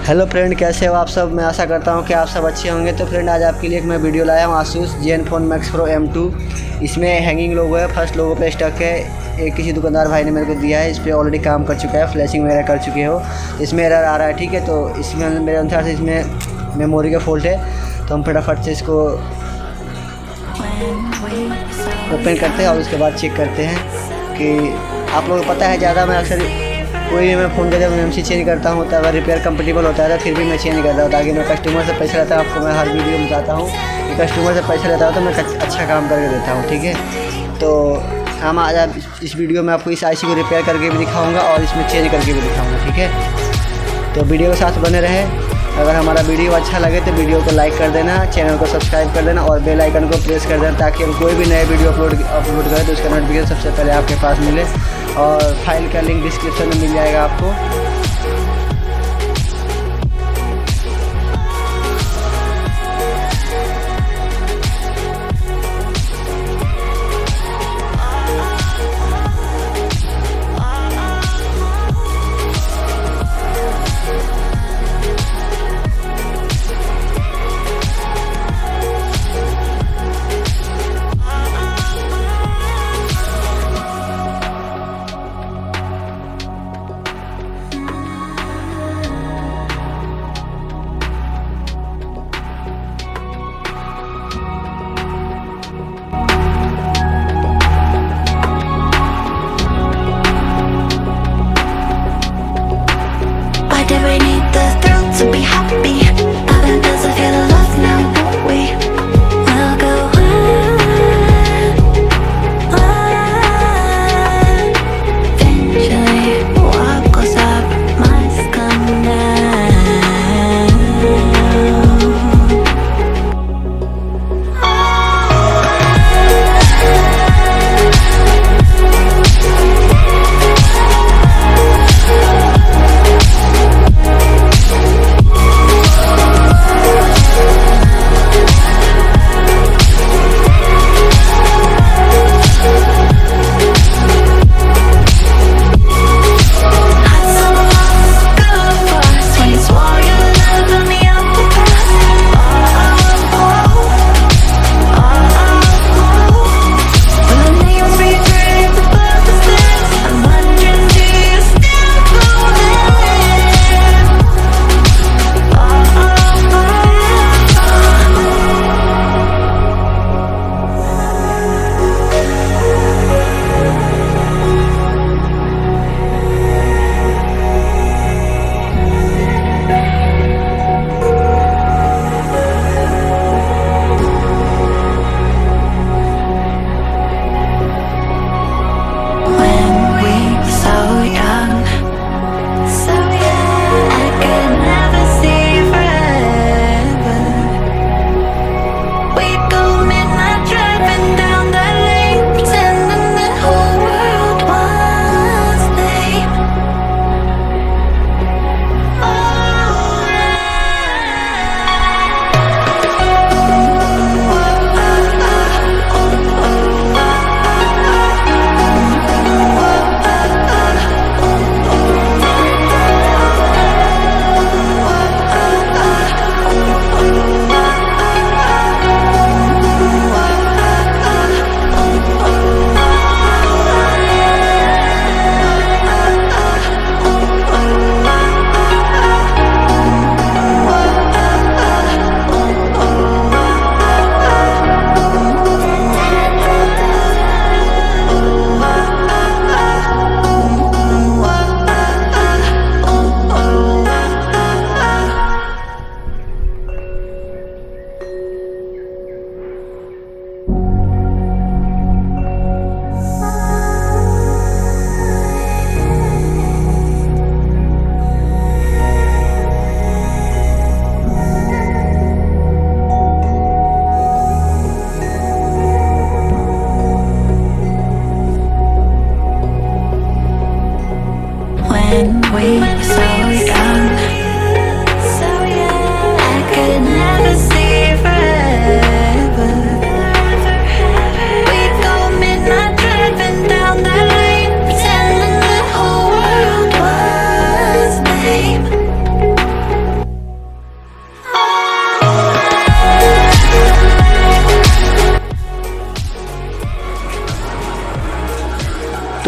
Hello friend, कैसे हो आप सब। मैं आशा करता हूँ कि आप सब अच्छे होंगे। तो फ्रेंड, आज आपके लिए एक मैं वीडियो लाया हूँ Asus zenfone Max Pro M2। इसमें हैंगिंग लोगो है, फर्स्ट लोगो पे स्टक है। एक किसी दुकानदार भाई ने मेरे को दिया है, इस पर ऑलरेडी काम कर चुका है, फ्लैशिंग वगैरह कर चुके हो। इसमें एरर आ रहा है, ठीक है। तो इसमें मेरे अनुसार से इसमें मेमोरी का फॉल्ट है। तो हम फटाफट से इसको ओपन करते हैं और उसके बाद चेक करते हैं कि आप लोगों को पता है ज़्यादा मैं अक्सर कोई भी मैं फ़ोन का जब EMMC चेंज करता हूँ तो अगर रिपेयर कंपेटेबल होता है तो फिर भी मैं चेंज करता हूँ, ताकि मैं कस्टमर से पैसा लेता हूँ। आपको मैं हर वीडियो में बताता हूँ कि कस्टमर से पैसा लेता हूँ तो मैं अच्छा काम करके देता हूँ, ठीक है। तो हम आज इस वीडियो में आपको इस IC को रिपेयर करके भी दिखाऊँगा और इसमें चेंज करके भी दिखाऊँगा, ठीक है। तो वीडियो के साथ बने रहे। अगर हमारा वीडियो अच्छा लगे तो वीडियो को लाइक कर देना, चैनल को सब्सक्राइब कर देना और बेल आइकन को प्रेस कर देना, ताकि हम कोई भी नए वीडियो अपलोड करें तो उसका नोटिफिकेशन सबसे पहले आपके पास मिले। और फाइल का लिंक डिस्क्रिप्शन में मिल जाएगा आपको।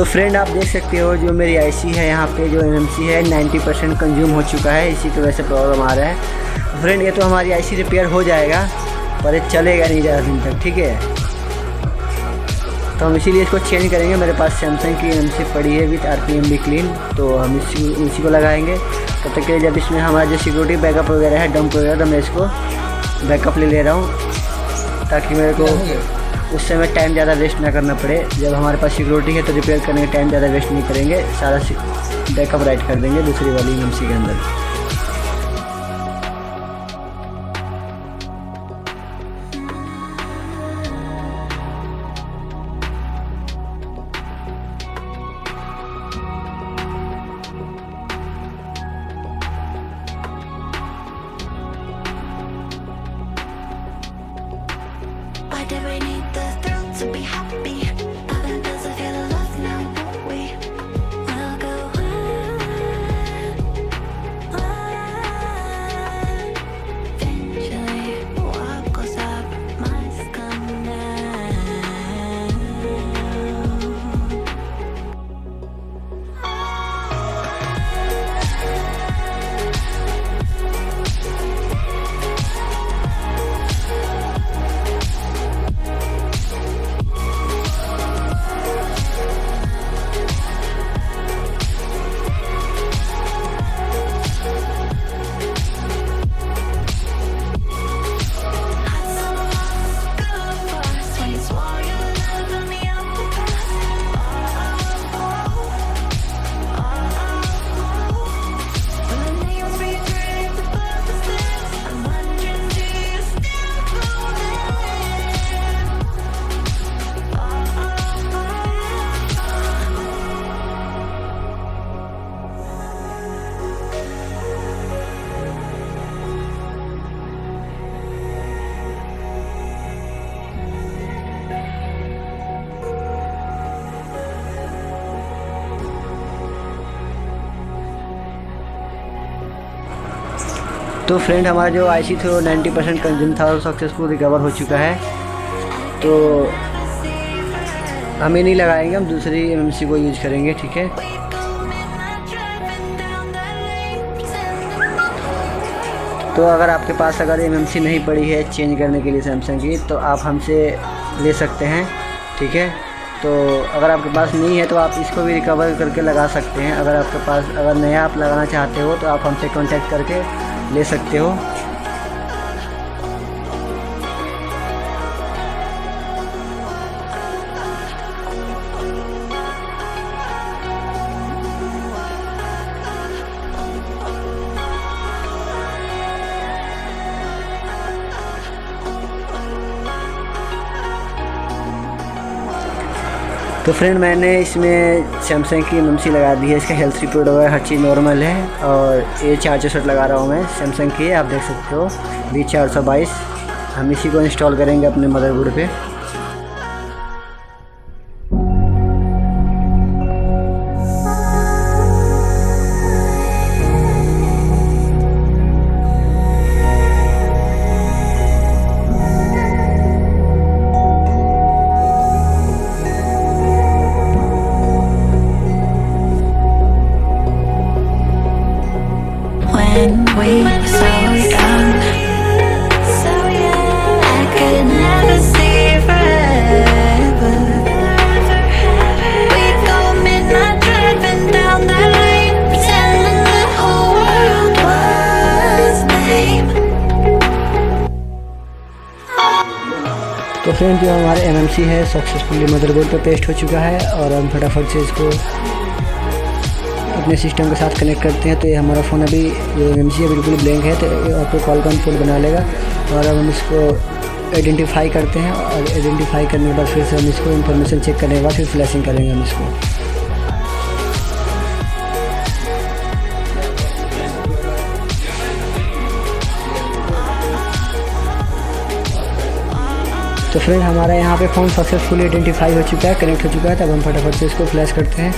फ्रेंड आप देख सकते हो जो मेरी आईसी है यहाँ पे जो एमएमसी है 90% कंज्यूम हो चुका है, इसी की वजह से प्रॉब्लम आ रहा है। फ्रेंड ये तो हमारी आईसी रिपेयर हो जाएगा पर ये चलेगा नहीं ज़्यादा दिन तक, ठीक है। तो हम इसीलिए इसको चेंज करेंगे। मेरे पास सैमसंग की एमएमसी पड़ी है विथ आरपीएम भी क्लीन, तो हम इसी को लगाएंगे। तब तक के जब इसमें हमारा जो सिक्योरिटी बैकअप वगैरह है डंप वगैरह, तो मैं इसको बैकअप ले रहा हूँ ताकि मेरे को उस समय टाइम ज़्यादा वेस्ट ना करना पड़े। जब हमारे पास सिक्योरिटी है तो रिपेयर करने में टाइम ज़्यादा वेस्ट नहीं करेंगे, सारा बैकअप राइट कर देंगे दूसरी वाली एमएमसी के अंदर। Do we need the thrill to be happy? Nothing does I feel love now, don't we? We'll go on. Eventually, what goes up must come down. तो फ्रेंड हमारा जो आईसी थे वो 90% कंज्यूम था और सक्सेसफुल रिकवर हो चुका है। तो हमें नहीं लगाएंगे, हम दूसरी एमएमसी को यूज करेंगे, ठीक है। तो अगर आपके पास अगर एमएमसी नहीं पड़ी है चेंज करने के लिए सैमसंग की, तो आप हमसे ले सकते हैं, ठीक है। तो अगर आपके पास नहीं है तो आप इसको भी रिकवर करके लगा सकते हैं। अगर आपके पास अगर नया आप लगाना चाहते हो तो आप हमसे कांटेक्ट करके ले सकते हो। तो फ्रेंड मैंने इसमें सैमसंग की एमएमसी लगा दी है, इसका हेल्थ रिपोर्ट वगैरह हर चीज़ नॉर्मल है। और ये 464 लगा रहा हूँ मैं सैमसंग की, आप देख सकते हो B422। हम इसी को इंस्टॉल करेंगे अपने मदरबोर्ड पे। We were so young, I could never see forever. We go midnight driving down that lane, pretending the whole world was lame. तो फ्रेंड जो हमारे एमएमसी है सक्सेसफुली मदरबोर्ड पे पेस्ट हो चुका है और हम फटाफट से इसको अपने सिस्टम के साथ कनेक्ट करते हैं। तो ये हमारा फ़ोन अभी जो एमएमसी है बिल्कुल ब्लैंक है, तो आपको कॉल कंट्रोल बना लेगा। और अब हम इसको आइडेंटिफाई करते हैं और आइडेंटिफाई करने के बाद फिर से हम इसको इन्फॉर्मेशन चेक करने के बाद फिर फ्लैशिंग करेंगे हम इसको। तो फ्रेंड हमारा यहाँ पे फ़ोन सक्सेसफुली आइडेंटिफाई हो चुका है, कनेक्ट हो चुका है। तब हम फटाफट से इसको फ्लैश करते हैं।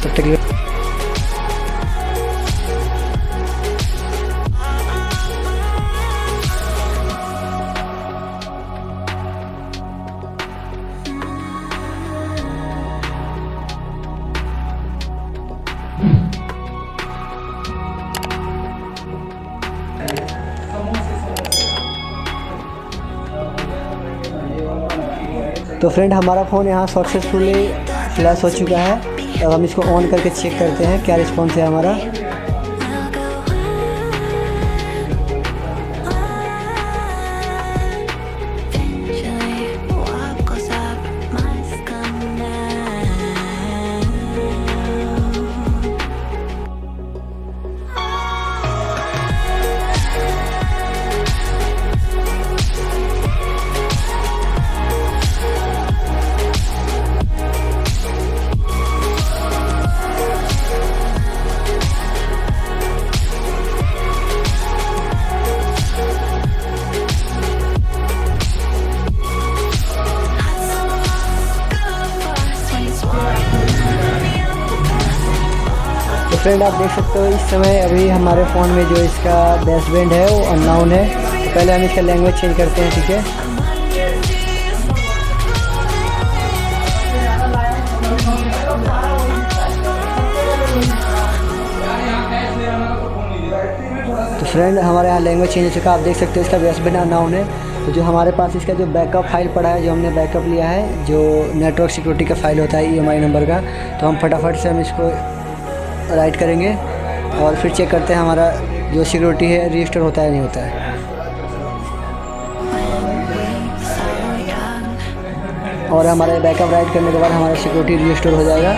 तब तक तो फ्रेंड हमारा फ़ोन यहाँ सक्सेसफुली फ्लैश हो चुका है। अब हम इसको ऑन करके चेक करते हैं क्या रिस्पॉन्स है हमारा। तो फ्रेंड आप देख सकते हो इस समय अभी हमारे फ़ोन में जो इसका बेसबैंड है वो अननोन है। तो पहले हम इसका लैंग्वेज चेंज करते हैं, ठीक है। तो फ्रेंड हमारे यहाँ लैंग्वेज चेंज हो चुका है। आप देख सकते हो इसका बेसबैंड अननोन है। तो जो हमारे पास इसका जो बैकअप फाइल पड़ा है, जो हमने बैकअप लिया है, जो नेटवर्क सिक्योरिटी का फाइल होता है EMI नंबर का, तो हम फटाफट से हम इसको राइट करेंगे और फिर चेक करते हैं हमारा जो सिक्योरिटी है रजिस्टर होता है नहीं होता है। और हमारे बैकअप राइट करने के बाद हमारा सिक्योरिटी रजिस्टर हो जाएगा।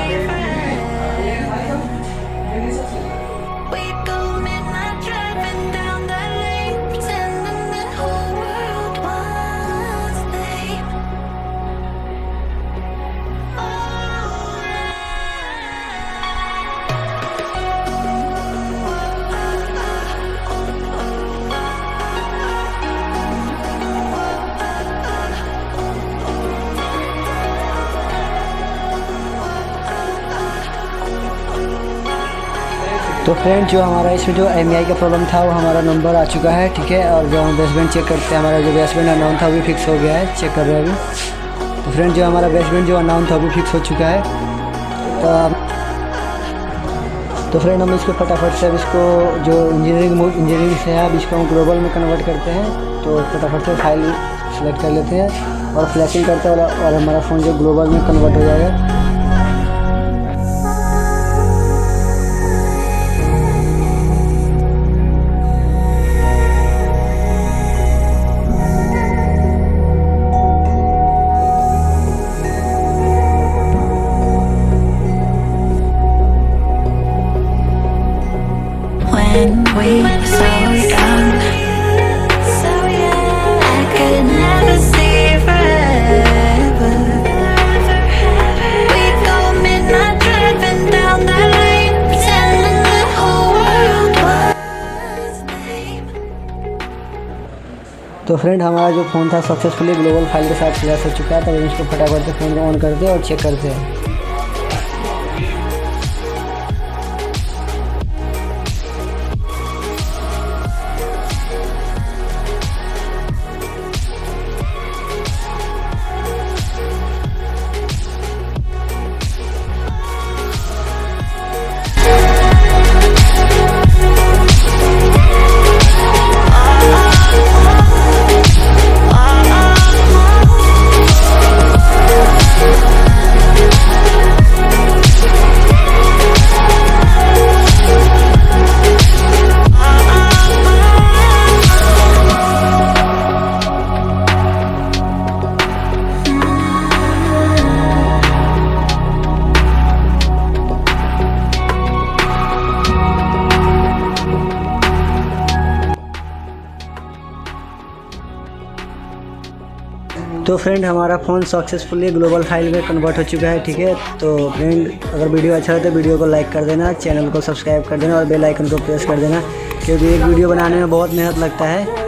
तो फ्रेंड जो हमारा इसमें जो EMMC का प्रॉब्लम था वो हमारा नंबर आ चुका है, ठीक है। और जो हम बेसबैंड चेक करते हैं, हमारा जो बेसबैंड अनाउन था वो भी फिक्स हो गया है, चेक कर रहे हैं अभी। तो फ्रेंड जो हमारा बेसबैंड जो अनाउन था वो भी फिक्स हो चुका है। तो फ्रेंड हम इसको फटाफट से अब इसको जो इंजीनियरिंग से है अब इसको हम ग्लोबल में कन्वर्ट करते हैं। तो फटाफट से फाइल सेलेक्ट कर लेते हैं और फ्लैशिंग करते हैं और हमारा फ़ोन जो ग्लोबल में कन्वर्ट हो जाएगा। We were so young, I could never see forever. We go midnight driving down that lane, pretending the whole world was lame. तो फ्रेंड हमारा जो फ़ोन था सक्सेसफुली ग्लोबल फाइल के साथ फ्लैश हो चुका है। तो इसको फटाफट से फ़ोन को ऑन करते हैं और चेक करते हैं। तो फ्रेंड हमारा फ़ोन सक्सेसफुली ग्लोबल फाइल में कन्वर्ट हो चुका है, ठीक है। तो फ्रेंड अगर वीडियो अच्छा लगे तो वीडियो को लाइक कर देना, चैनल को सब्सक्राइब कर देना और बेल आइकन को प्रेस कर देना, क्योंकि एक वीडियो बनाने में बहुत मेहनत लगता है।